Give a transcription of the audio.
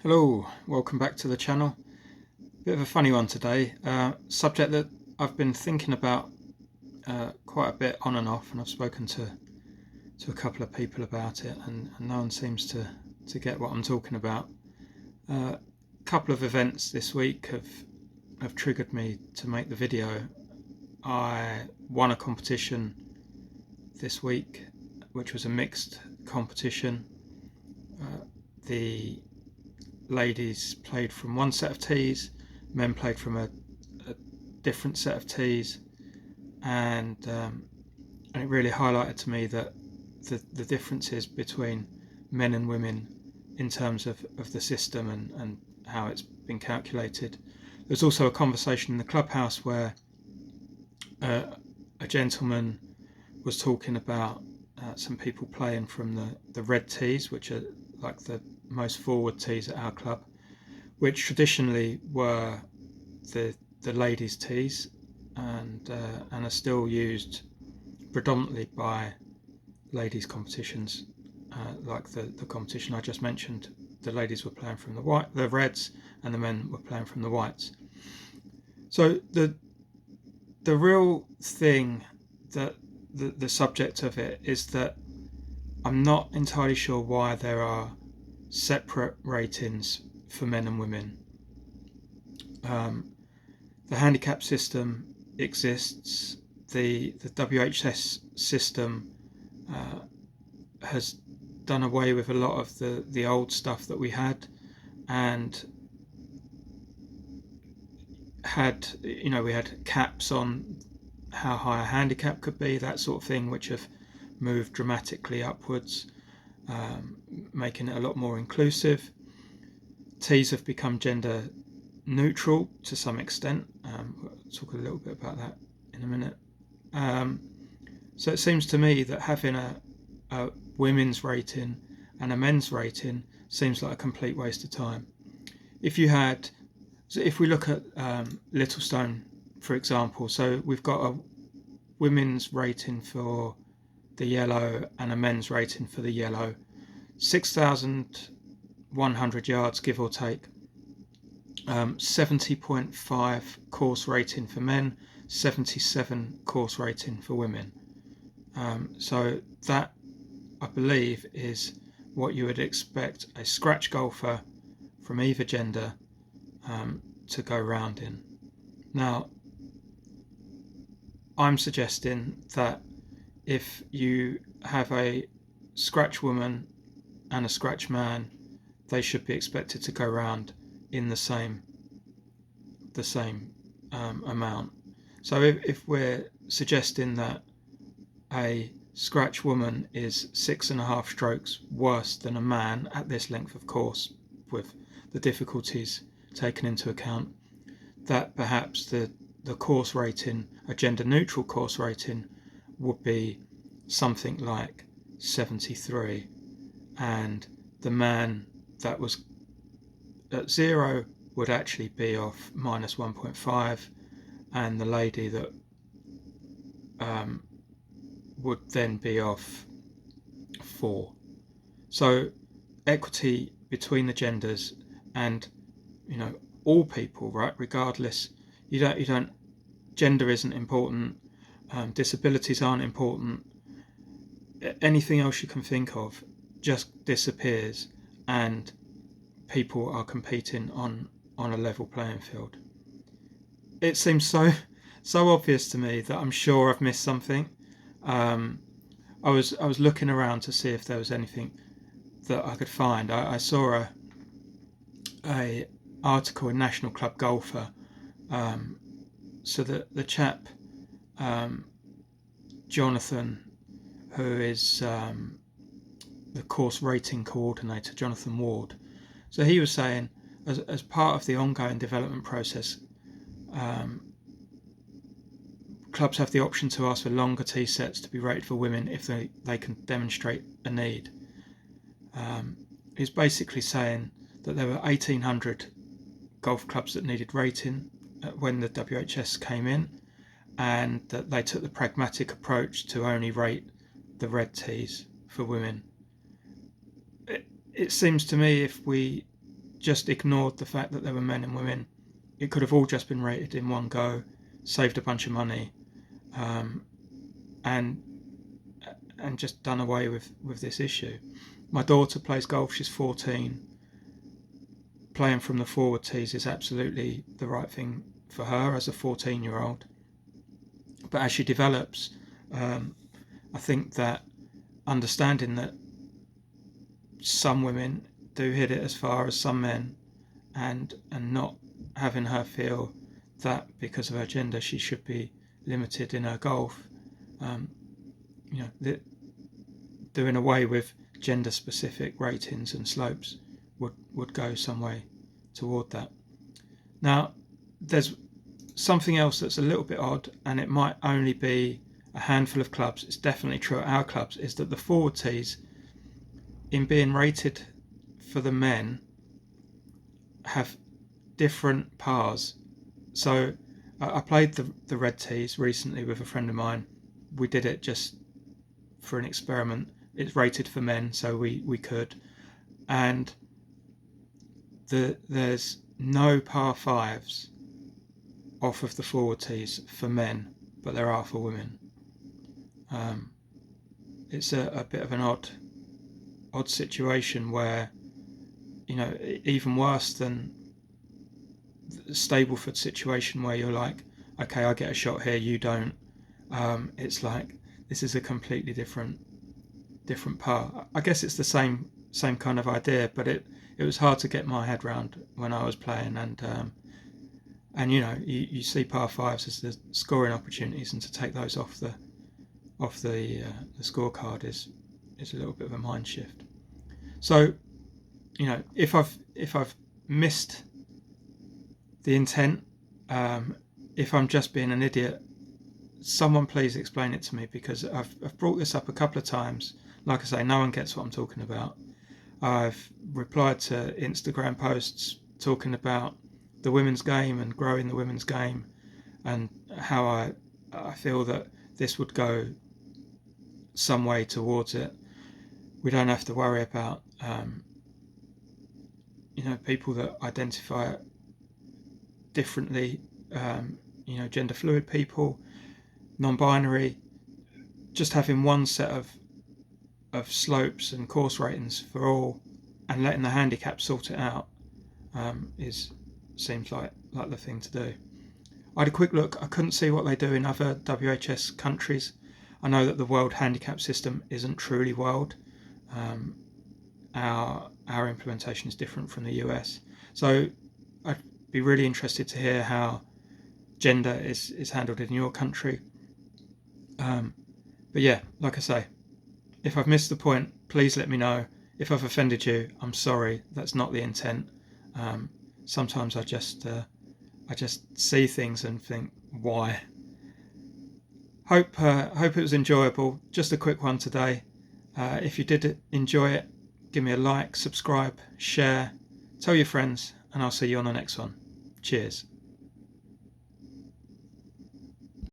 Hello, welcome back to the channel. Bit of a funny one today. Subject that I've been thinking about quite a bit on and off, and I've spoken to a couple of people about it, and no one seems to get what I'm talking about. A couple of events this week have triggered me to make the video. I won a competition this week, which was a mixed competition. The ladies played from one set of tees, men played from a different set of tees, and it really highlighted to me that the differences between men and women in terms of the system and how it's been calculated. There's also a conversation in the clubhouse where a gentleman was talking about some people playing from the red tees, which are like the most forward tees at our club, which traditionally were the ladies' tees and are still used predominantly by ladies' competitions, like the competition I just mentioned. The ladies were playing from the reds, and the men were playing from the whites. So the real thing, that the subject of it, is that I'm not entirely sure why there are separate ratings for men and women. The handicap system exists. The WHS system has done away with a lot of the old stuff that we had, and we had caps on how high a handicap could be, that sort of thing, which have moved dramatically upwards, making it a lot more inclusive. Tees have become gender neutral to some extent. We'll talk a little bit about that in a minute. So it seems to me that having a women's rating and a men's rating seems like a complete waste of time. If we look at Littlestone, for example, so we've got a women's rating for the yellow and a men's rating for the yellow, 6,100 yards give or take, 70.5 course rating for men, 77 course rating for women. So that, I believe, is what you would expect a scratch golfer from either gender to go round in. Now, I'm suggesting that if you have a scratch woman and a scratch man, they should be expected to go round in the same amount. So if we're suggesting that a scratch woman is 6.5 strokes worse than a man at this length of course, with the difficulties taken into account, that perhaps the course rating, a gender neutral course rating, would be something like 73, and the man that was at 0 would actually be off minus 1.5, and the lady that would then be off 4. So equity between the genders, and all people, right? Regardless, you don't. Gender isn't important. Disabilities aren't important. Anything else you can think of just disappears, and people are competing on a level playing field. It seems so obvious to me that I'm sure I've missed something. I was looking around to see if there was anything that I could find. I saw a article in National Club Golfer. So the chap, Jonathan, who is the course rating coordinator, Jonathan Ward. So he was saying, as part of the ongoing development process, clubs have the option to ask for longer tee sets to be rated for women if they can demonstrate a need. He's basically saying that there were 1,800 golf clubs that needed rating when the WHS came in, and that they took the pragmatic approach to only rate the red tees for women. It seems to me if we just ignored the fact that there were men and women. It could have all just been rated in one go, saved a bunch of money, and just done away with this issue. My daughter plays golf. She's 14. Playing from the forward tees is absolutely the right thing for her as a 14-year-old. But as she develops, I think that understanding that some women do hit it as far as some men, and not having her feel that because of her gender she should be limited in her golf, doing away with gender specific ratings and slopes would go some way toward that. Now, there's something else that's a little bit odd, and it might only be a handful of clubs. It's definitely true at our clubs, is that the forward tees, in being rated for the men, have different pars. So I played the red tees recently with a friend of mine. We did it just for an experiment. It's rated for men, so we could. And there's no par fives off of the forward tees for men, but there are for women. It's a bit of an odd situation where, even worse than the Stableford situation where you're like, okay, I get a shot here, you don't. It's like, this is a completely different par. I guess it's the same kind of idea, but it was hard to get my head around when I was playing, and you see par fives as the scoring opportunities, and to take those off the scorecard is a little bit of a mind shift. So, if I've missed the intent, if I'm just being an idiot, someone please explain it to me, because I've brought this up a couple of times. Like I say, no one gets what I'm talking about. I've replied to Instagram posts talking about the women's game and growing the women's game, and how I feel that this would go some way towards it. We don't have to worry about people that identify differently, gender fluid people, non-binary, just having one set of slopes and course ratings for all, and letting the handicap sort it out, seems like the thing to do. I had a quick look. I couldn't see what they do in other WHS countries. I know that the world handicap system isn't truly world. Our implementation is different from the US. So I'd be really interested to hear how gender is handled in your country. But yeah, like I say, if I've missed the point, please let me know. If I've offended you, I'm sorry. That's not the intent. Sometimes I just see things and think, why? Hope it was enjoyable. Just a quick one today. If you did enjoy it, give me a like, subscribe, share, tell your friends, and I'll see you on the next one. Cheers.